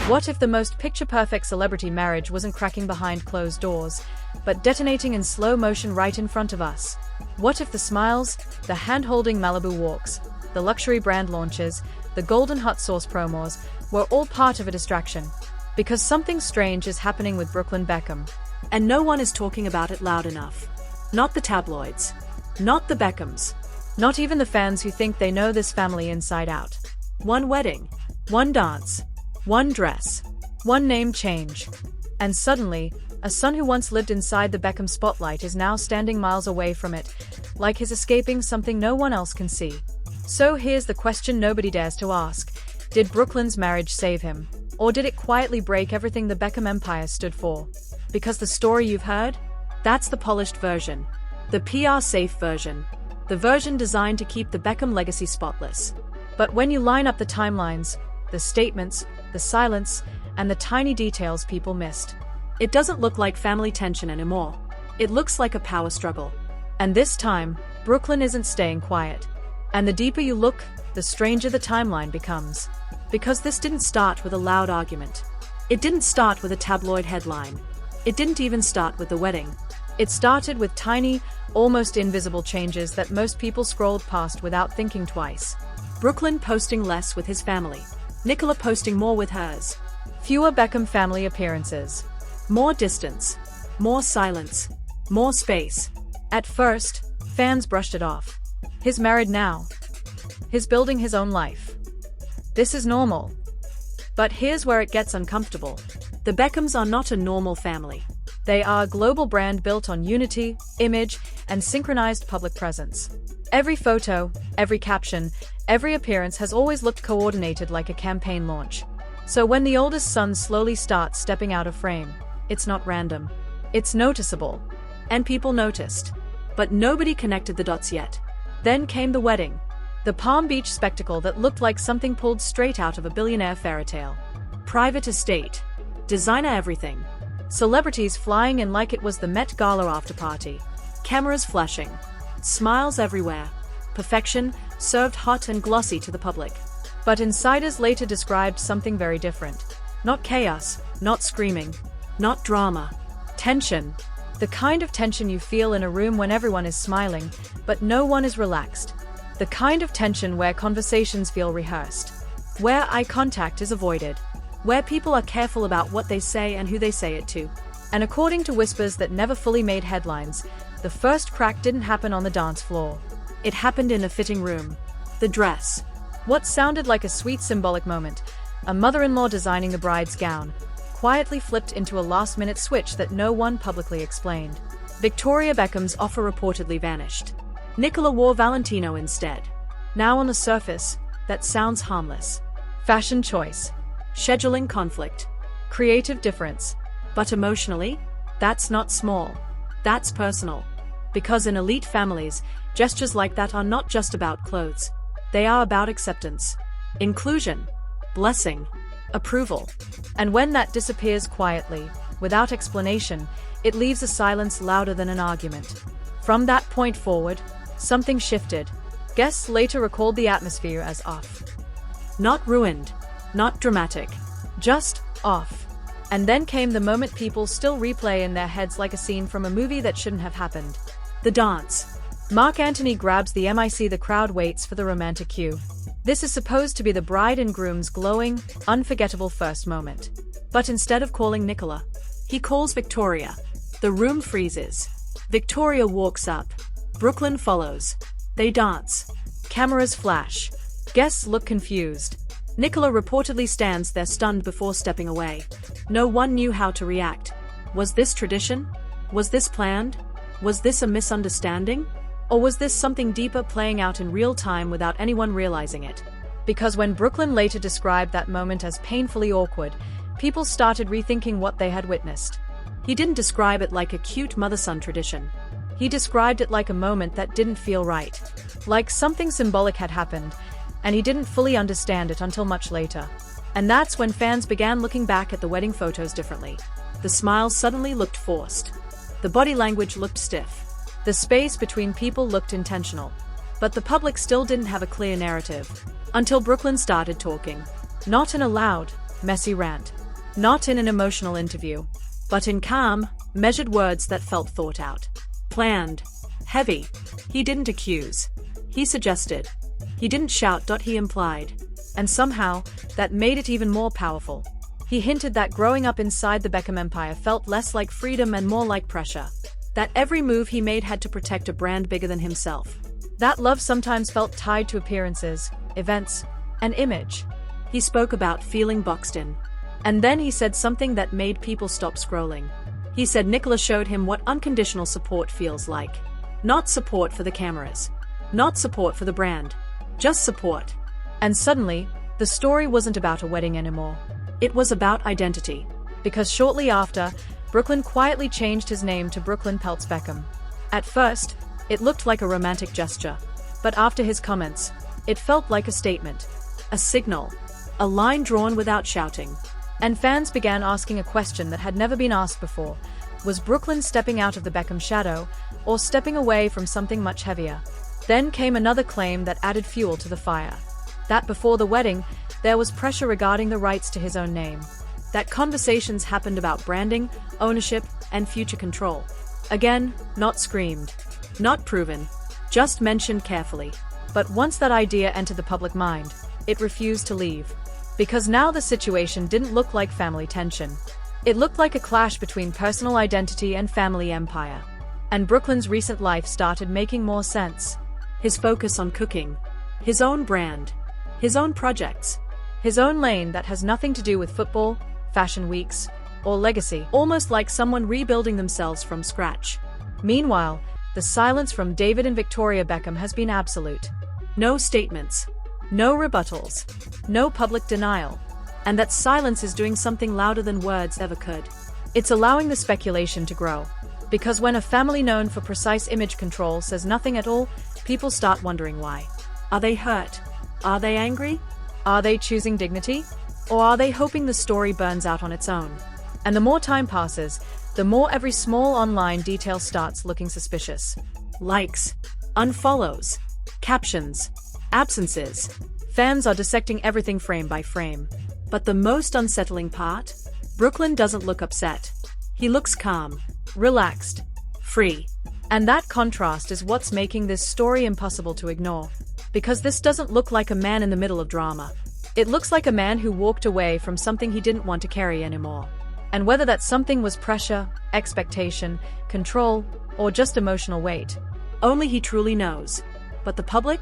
What if the most picture-perfect celebrity marriage wasn't cracking behind closed doors, but detonating in slow motion right in front of us? What if the smiles, the hand-holding Malibu walks, the luxury brand launches, the golden hot sauce promos were all part of a distraction? Because something strange is happening with Brooklyn Beckham. And no one is talking about it loud enough. Not the tabloids. Not the Beckhams. Not even the fans who think they know this family inside out. One wedding. One dance. One dress. One name change. And suddenly, a son who once lived inside the Beckham spotlight is now standing miles away from it, like he's escaping something no one else can see. So here's the question nobody dares to ask. Did Brooklyn's marriage save him? Or did it quietly break everything the Beckham empire stood for? Because the story you've heard? That's the polished version. The PR-safe version. The version designed to keep the Beckham legacy spotless. But when you line up the timelines, the statements, the silence, and the tiny details people missed, it doesn't look like family tension anymore. It looks like a power struggle. And this time, Brooklyn isn't staying quiet. And the deeper you look, the stranger the timeline becomes. Because this didn't start with a loud argument. It didn't start with a tabloid headline. It didn't even start with the wedding. It started with tiny, almost invisible changes that most people scrolled past without thinking twice. Brooklyn posting less with his family. Nicola posting more with hers. Fewer Beckham family appearances. More distance. More silence. More space. At first, fans brushed it off. He's married now. He's building his own life. This is normal. But here's where it gets uncomfortable. The Beckhams are not a normal family. They are a global brand built on unity, image, and synchronized public presence. Every photo, every caption, every appearance has always looked coordinated like a campaign launch. So when the oldest son slowly starts stepping out of frame, it's not random. It's noticeable. And people noticed. But nobody connected the dots yet. Then came the wedding. The Palm Beach spectacle that looked like something pulled straight out of a billionaire fairy tale. Private estate. Designer everything. Celebrities flying in like it was the Met Gala after party. Cameras flashing. Smiles everywhere. Perfection, served hot and glossy to the public. But insiders later described something very different. Not chaos, not screaming, not drama. Tension. The kind of tension you feel in a room when everyone is smiling, but no one is relaxed. The kind of tension where conversations feel rehearsed. Where eye contact is avoided. Where people are careful about what they say and who they say it to. And according to whispers that never fully made headlines, the first crack didn't happen on the dance floor. It happened in a fitting room. The dress. What sounded like a sweet symbolic moment, a mother-in-law designing the bride's gown, quietly flipped into a last-minute switch that no one publicly explained. Victoria Beckham's offer reportedly vanished. Nicola wore Valentino instead. Now on the surface, that sounds harmless. Fashion choice. Scheduling conflict. Creative difference. But emotionally, that's not small. That's personal. Because in elite families, gestures like that are not just about clothes. They are about acceptance, inclusion, blessing, approval. And when that disappears quietly, without explanation, it leaves a silence louder than an argument. From that point forward, something shifted. Guests later recalled the atmosphere as off. Not ruined, not dramatic, just off. And then came the moment people still replay in their heads like a scene from a movie that shouldn't have happened. The dance. Mark Antony grabs the mic, the crowd waits for the romantic cue. This is supposed to be the bride and groom's glowing, unforgettable first moment. But instead of calling Nicola, he calls Victoria. The room freezes. Victoria walks up. Brooklyn follows. They dance. Cameras flash. Guests look confused. Nicola reportedly stands there stunned before stepping away. No one knew how to react. Was this tradition? Was this planned? Was this a misunderstanding? Or was this something deeper playing out in real time without anyone realizing it? Because when Brooklyn later described that moment as painfully awkward, people started rethinking what they had witnessed. He didn't describe it like a cute mother-son tradition. He described it like a moment that didn't feel right. Like something symbolic had happened, and he didn't fully understand it until much later. And that's when fans began looking back at the wedding photos differently. The smiles suddenly looked forced. The body language looked stiff. The space between people looked intentional. But the public still didn't have a clear narrative. Until Brooklyn started talking. Not in a loud, messy rant. Not in an emotional interview. But in calm, measured words that felt thought out. Planned. Heavy. He didn't accuse. He suggested. He didn't shout. He implied. And somehow, that made it even more powerful. He hinted that growing up inside the Beckham empire felt less like freedom and more like pressure. That every move he made had to protect a brand bigger than himself. That love sometimes felt tied to appearances, events, and image. He spoke about feeling boxed in. And then he said something that made people stop scrolling. He said Nicola showed him what unconditional support feels like. Not support for the cameras. Not support for the brand. Just support. And suddenly, the story wasn't about a wedding anymore. It was about identity. Because shortly after, Brooklyn quietly changed his name to Brooklyn Peltz Beckham. At first, it looked like a romantic gesture. But after his comments, it felt like a statement. A signal. A line drawn without shouting. And fans began asking a question that had never been asked before. Was Brooklyn stepping out of the Beckham shadow, or stepping away from something much heavier? Then came another claim that added fuel to the fire. That before the wedding, there was pressure regarding the rights to his own name. That conversations happened about branding, ownership, and future control. Again, not screamed. Not proven. Just mentioned carefully. But once that idea entered the public mind, it refused to leave. Because now the situation didn't look like family tension. It looked like a clash between personal identity and family empire. And Brooklyn's recent life started making more sense. His focus on cooking. His own brand. His own projects. His own lane that has nothing to do with football, fashion weeks, or legacy. Almost like someone rebuilding themselves from scratch. Meanwhile, the silence from David and Victoria Beckham has been absolute. No statements. No rebuttals. No public denial. And that silence is doing something louder than words ever could. It's allowing the speculation to grow. Because when a family known for precise image control says nothing at all, people start wondering why. Are they hurt? Are they angry? Are they choosing dignity? Or are they hoping the story burns out on its own? And the more time passes, the more every small online detail starts looking suspicious. Likes. Unfollows. Captions. Absences. Fans are dissecting everything frame by frame. But the most unsettling part? Brooklyn doesn't look upset. He looks calm. Relaxed. Free. And that contrast is what's making this story impossible to ignore. Because this doesn't look like a man in the middle of drama. It looks like a man who walked away from something he didn't want to carry anymore. And whether that something was pressure, expectation, control, or just emotional weight, only he truly knows. But the public?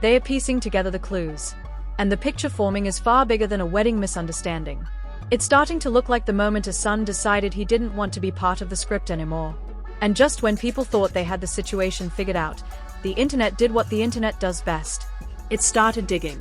They are piecing together the clues. And the picture forming is far bigger than a wedding misunderstanding. It's starting to look like the moment a son decided he didn't want to be part of the script anymore. And just when people thought they had the situation figured out, the internet did what the internet does best. It started digging.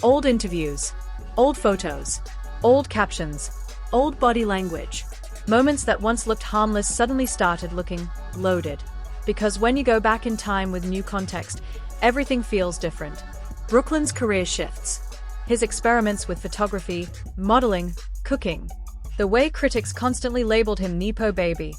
Old interviews. Old photos. Old captions. Old body language. Moments that once looked harmless suddenly started looking loaded. Because when you go back in time with new context, everything feels different. Brooklyn's career shifts. His experiments with photography, modeling, cooking. The way critics constantly labeled him Nepo baby.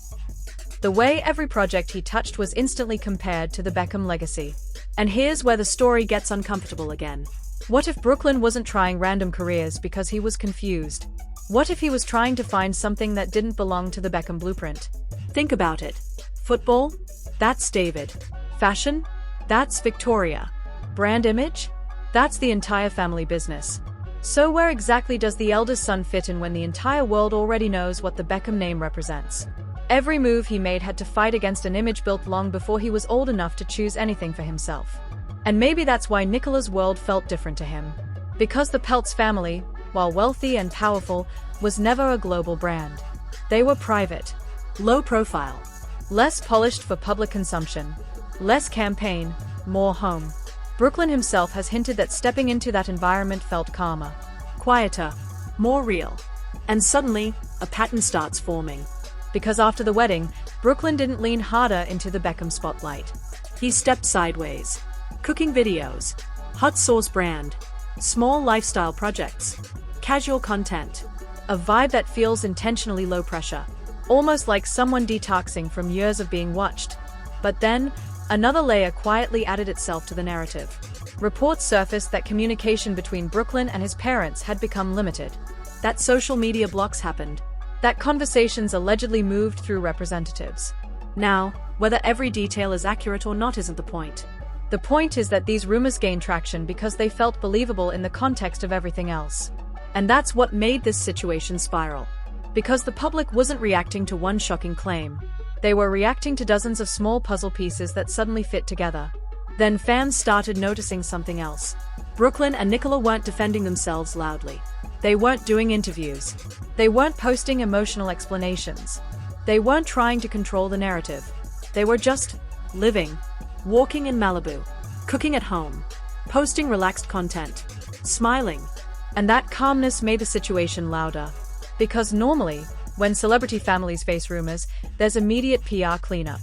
The way every project he touched was instantly compared to the Beckham legacy. And here's where the story gets uncomfortable again. What if Brooklyn wasn't trying random careers because he was confused? What if he was trying to find something that didn't belong to the Beckham blueprint? Think about it. Football? That's David. Fashion? That's Victoria. Brand image? That's the entire family business. So where exactly does the eldest son fit in when the entire world already knows what the Beckham name represents? Every move he made had to fight against an image built long before he was old enough to choose anything for himself. And maybe that's why Nicola's world felt different to him. Because the Peltz family, while wealthy and powerful, was never a global brand. They were private. Low profile. Less polished for public consumption. Less campaign, more home. Brooklyn himself has hinted that stepping into that environment felt calmer. Quieter. More real. And suddenly, a pattern starts forming. Because after the wedding, Brooklyn didn't lean harder into the Beckham spotlight. He stepped sideways. Cooking videos. Hot sauce brand. Small lifestyle projects. Casual content. A vibe that feels intentionally low pressure. Almost like someone detoxing from years of being watched. But then, another layer quietly added itself to the narrative. Reports surfaced that communication between Brooklyn and his parents had become limited. That social media blocks happened. That conversations allegedly moved through representatives. Now, whether every detail is accurate or not isn't the point. The point is that these rumors gained traction because they felt believable in the context of everything else. And that's what made this situation spiral. Because the public wasn't reacting to one shocking claim. They were reacting to dozens of small puzzle pieces that suddenly fit together. Then fans started noticing something else. Brooklyn and Nicola weren't defending themselves loudly. They weren't doing interviews. They weren't posting emotional explanations. They weren't trying to control the narrative. They were just living, walking in Malibu, cooking at home, posting relaxed content, smiling. And that calmness made the situation louder. Because normally, when celebrity families face rumors, there's immediate PR cleanup.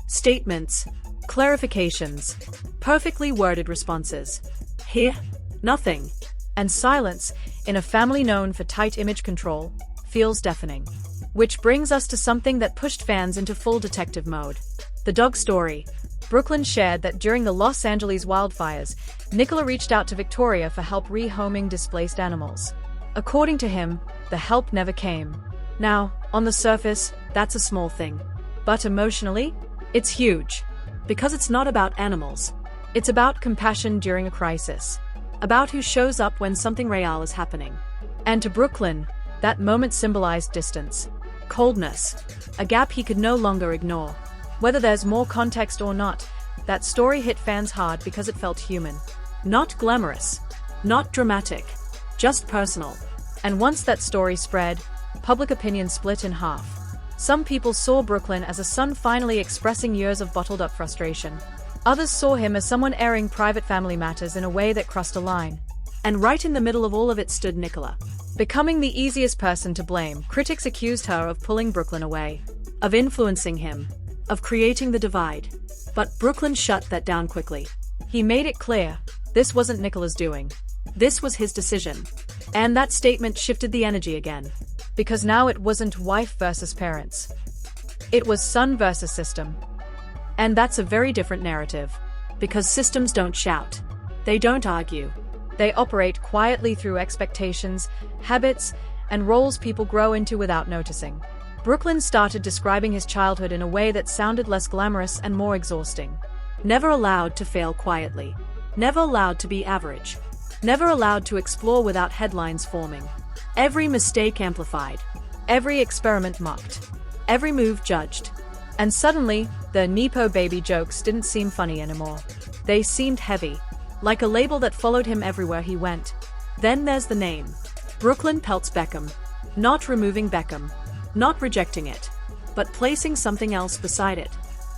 Statements, clarifications, perfectly worded responses. Here, nothing. And silence, in a family known for tight image control, feels deafening. Which brings us to something that pushed fans into full detective mode. The dog story. Brooklyn shared that during the Los Angeles wildfires, Nicola reached out to Victoria for help rehoming displaced animals. According to him, the help never came. Now, on the surface, that's a small thing. But emotionally, it's huge. Because it's not about animals. It's about compassion during a crisis. About who shows up when something real is happening. And to Brooklyn, that moment symbolized distance. Coldness. A gap he could no longer ignore. Whether there's more context or not, that story hit fans hard because it felt human. Not glamorous. Not dramatic. Just personal. And once that story spread, public opinion split in half. Some people saw Brooklyn as a son finally expressing years of bottled-up frustration. Others saw him as someone airing private family matters in a way that crossed a line. And right in the middle of all of it stood Nicola. Becoming the easiest person to blame, critics accused her of pulling Brooklyn away. Of influencing him. Of creating the divide. But Brooklyn shut that down quickly. He made it clear, this wasn't Nicola's doing. This was his decision. And that statement shifted the energy again. Because now it wasn't wife versus parents. It was son versus system. And that's a very different narrative. Because systems don't shout. They don't argue. They operate quietly through expectations, habits, and roles people grow into without noticing. Brooklyn started describing his childhood in a way that sounded less glamorous and more exhausting. Never allowed to fail quietly. Never allowed to be average. Never allowed to explore without headlines forming. Every mistake amplified. Every experiment mocked. Every move judged. And suddenly, the Nepo baby jokes didn't seem funny anymore. They seemed heavy. Like a label that followed him everywhere he went. Then there's the name. Brooklyn pelts Beckham. Not removing Beckham. Not rejecting it. But placing something else beside it.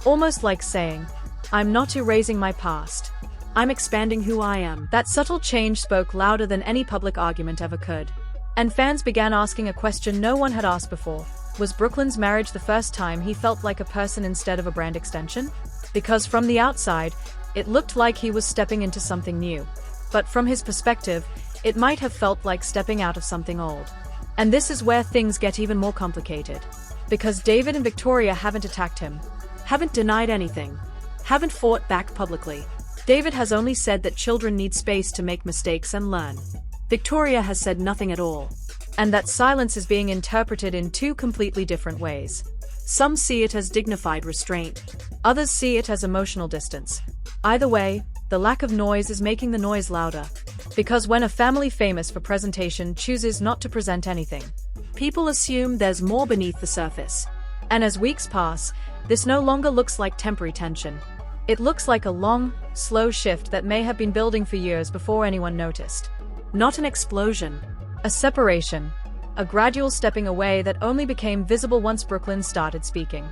Almost like saying, I'm not erasing my past. I'm expanding who I am. That subtle change spoke louder than any public argument ever could. And fans began asking a question no one had asked before. Was Brooklyn's marriage the first time he felt like a person instead of a brand extension? Because from the outside, it looked like he was stepping into something new. But from his perspective, it might have felt like stepping out of something old. And this is where things get even more complicated. Because David and Victoria haven't attacked him. Haven't denied anything. Haven't fought back publicly. David has only said that children need space to make mistakes and learn. Victoria has said nothing at all. And that silence is being interpreted in two completely different ways. Some see it as dignified restraint. Others see it as emotional distance. Either way, the lack of noise is making the noise louder. Because when a family famous for presentation chooses not to present anything, people assume there's more beneath the surface. And as weeks pass, this no longer looks like temporary tension. It looks like a long, slow shift that may have been building for years before anyone noticed. Not an explosion. A separation. A gradual stepping away that only became visible once Brooklyn started speaking.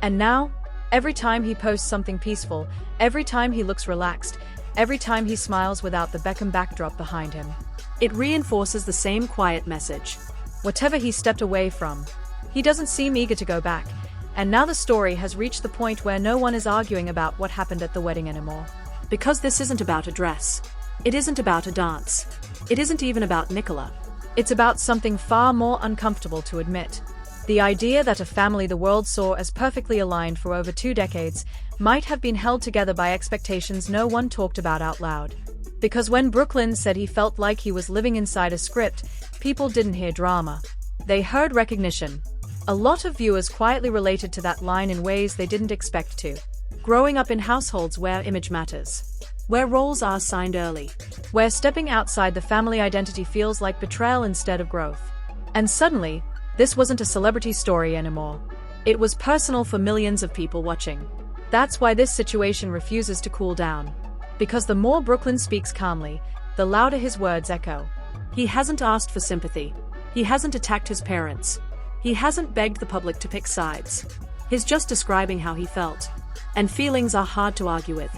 And now, every time he posts something peaceful, every time he looks relaxed, every time he smiles without the Beckham backdrop behind him, it reinforces the same quiet message. Whatever he stepped away from, he doesn't seem eager to go back. And now the story has reached the point where no one is arguing about what happened at the wedding anymore. Because this isn't about a dress. It isn't about a dance. It isn't even about Nicola. It's about something far more uncomfortable to admit. The idea that a family the world saw as perfectly aligned for over 2 decades might have been held together by expectations no one talked about out loud. Because when Brooklyn said he felt like he was living inside a script, people didn't hear drama. They heard recognition. A lot of viewers quietly related to that line in ways they didn't expect to. Growing up in households where image matters, where roles are assigned early, where stepping outside the family identity feels like betrayal instead of growth. And suddenly, this wasn't a celebrity story anymore. It was personal for millions of people watching. That's why this situation refuses to cool down. Because the more Brooklyn speaks calmly, the louder his words echo. He hasn't asked for sympathy. He hasn't attacked his parents. He hasn't begged the public to pick sides. He's just describing how he felt. And feelings are hard to argue with,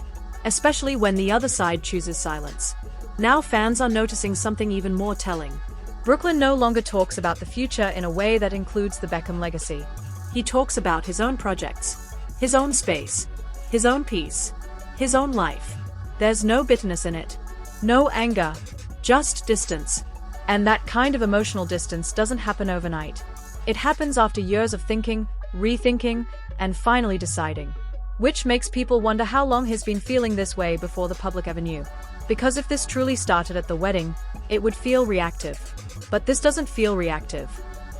especially when the other side chooses silence. Now fans are noticing something even more telling. Brooklyn no longer talks about the future in a way that includes the Beckham legacy. He talks about his own projects, his own space, his own peace, his own life. There's no bitterness in it, no anger, just distance. And that kind of emotional distance doesn't happen overnight. It happens after years of thinking, rethinking, and finally deciding. Which makes people wonder how long he's been feeling this way before the public ever knew. Because if this truly started at the wedding, it would feel reactive. But this doesn't feel reactive.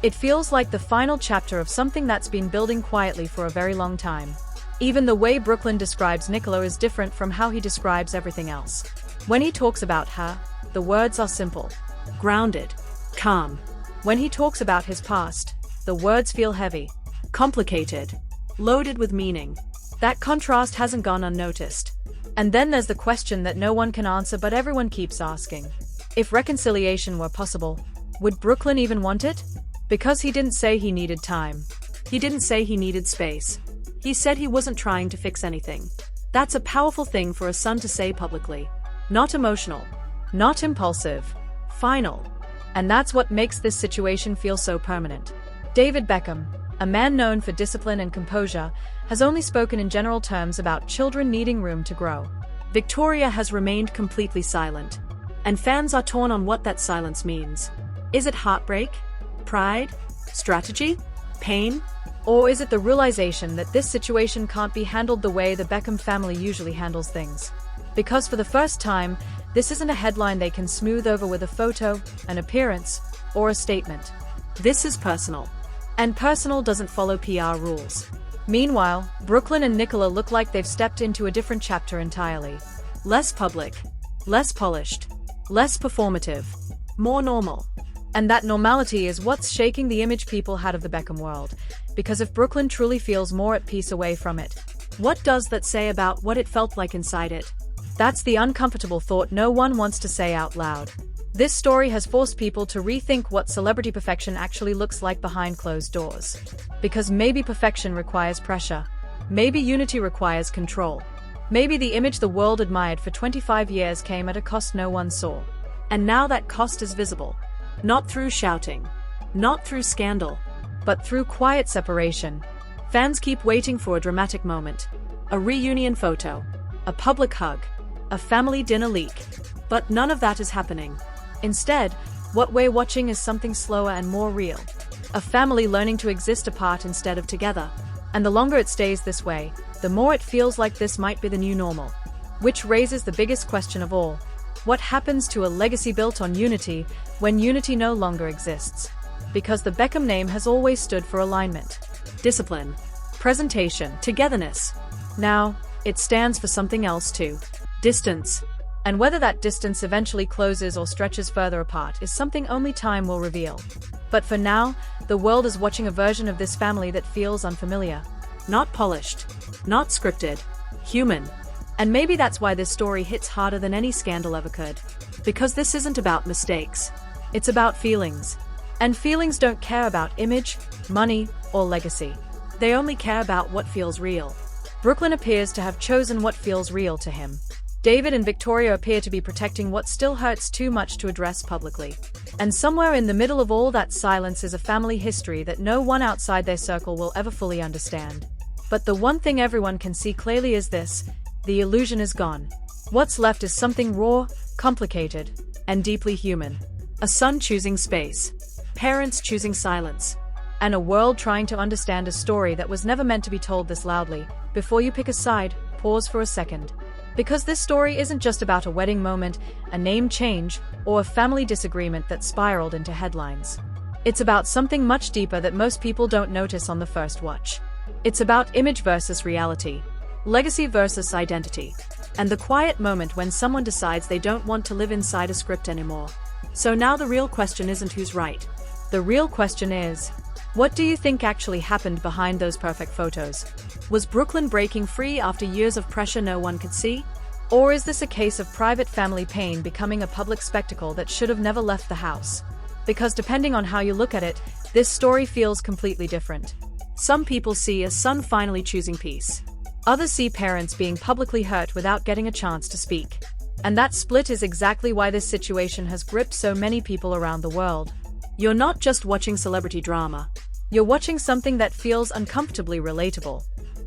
It feels like the final chapter of something that's been building quietly for a very long time. Even the way Brooklyn describes Nicola is different from how he describes everything else. When he talks about her, the words are simple, grounded, calm. When he talks about his past, the words feel heavy, complicated, loaded with meaning. That contrast hasn't gone unnoticed. And then there's the question that no one can answer but everyone keeps asking. If reconciliation were possible, would Brooklyn even want it? Because he didn't say he needed time. He didn't say he needed space. He said he wasn't trying to fix anything. That's a powerful thing for a son to say publicly. Not emotional. Not impulsive. Final. And that's what makes this situation feel so permanent. David Beckham, a man known for discipline and composure, has only spoken in general terms about children needing room to grow. Victoria has remained completely silent. And fans are torn on what that silence means. Is it heartbreak? Pride? Strategy? Pain? Or is it the realization that this situation can't be handled the way the Beckham family usually handles things? Because for the first time, this isn't a headline they can smooth over with a photo, an appearance, or a statement. This is personal. And personal doesn't follow PR rules. Meanwhile, Brooklyn and Nicola look like they've stepped into a different chapter entirely. Less public. Less polished. Less performative. More normal. And that normality is what's shaking the image people had of the Beckham world. Because if Brooklyn truly feels more at peace away from it, what does that say about what it felt like inside it? That's the uncomfortable thought no one wants to say out loud. This story has forced people to rethink what celebrity perfection actually looks like behind closed doors. Because maybe perfection requires pressure. Maybe unity requires control. Maybe the image the world admired for 25 years came at a cost no one saw. And now that cost is visible. Not through shouting. Not through scandal. But through quiet separation. Fans keep waiting for a dramatic moment. A reunion photo. A public hug. A family dinner leak. But none of that is happening. Instead, what we're watching is something slower and more real. A family learning to exist apart instead of together. And the longer it stays this way, the more it feels like this might be the new normal. Which raises the biggest question of all. What happens to a legacy built on unity when unity no longer exists? Because the Beckham name has always stood for alignment, discipline, presentation, togetherness. Now, it stands for something else too. Distance. And whether that distance eventually closes or stretches further apart is something only time will reveal. But for now, the world is watching a version of this family that feels unfamiliar. Not polished. Not scripted. Human. And maybe that's why this story hits harder than any scandal ever could. Because this isn't about mistakes. It's about feelings. And feelings don't care about image, money, or legacy. They only care about what feels real. Brooklyn appears to have chosen what feels real to him. David and Victoria appear to be protecting what still hurts too much to address publicly. And somewhere in the middle of all that silence is a family history that no one outside their circle will ever fully understand. But the one thing everyone can see clearly is this: the illusion is gone. What's left is something raw, complicated, and deeply human. A son choosing space. Parents choosing silence. And a world trying to understand a story that was never meant to be told this loudly. Before you pick a side, pause for a second. Because this story isn't just about a wedding moment, a name change, or a family disagreement that spiraled into headlines. It's about something much deeper that most people don't notice on the first watch. It's about image versus reality, legacy versus identity, and the quiet moment when someone decides they don't want to live inside a script anymore. So now the real question isn't who's right. The real question is, what do you think actually happened behind those perfect photos? Was Brooklyn breaking free after years of pressure no one could see? Or is this a case of private family pain becoming a public spectacle that should have never left the house? Because depending on how you look at it, this story feels completely different. Some people see a son finally choosing peace. Others see parents being publicly hurt without getting a chance to speak. And that split is exactly why this situation has gripped so many people around the world. You're not just watching celebrity drama. You're watching something that feels uncomfortably relatable.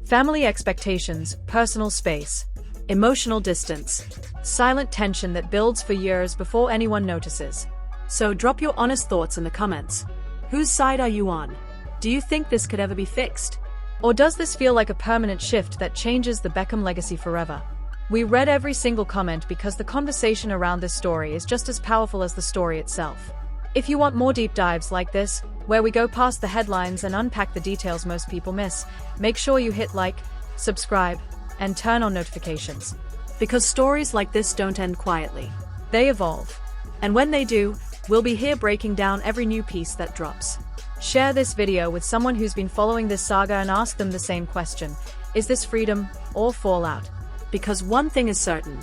Family expectations, personal space, emotional distance, silent tension that builds for years before anyone notices. So drop your honest thoughts in the comments. Whose side are you on? Do you think this could ever be fixed? Or does this feel like a permanent shift that changes the Beckham legacy forever? We read every single comment because the conversation around this story is just as powerful as the story itself. If you want more deep dives like this, where we go past the headlines and unpack the details most people miss, make sure you hit like, subscribe, and turn on notifications. Because stories like this don't end quietly. They evolve. And when they do, we'll be here breaking down every new piece that drops. Share this video with someone who's been following this saga and ask them the same question. Is this freedom or fallout? Because one thing is certain.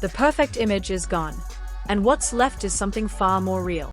The perfect image is gone. And what's left is something far more real.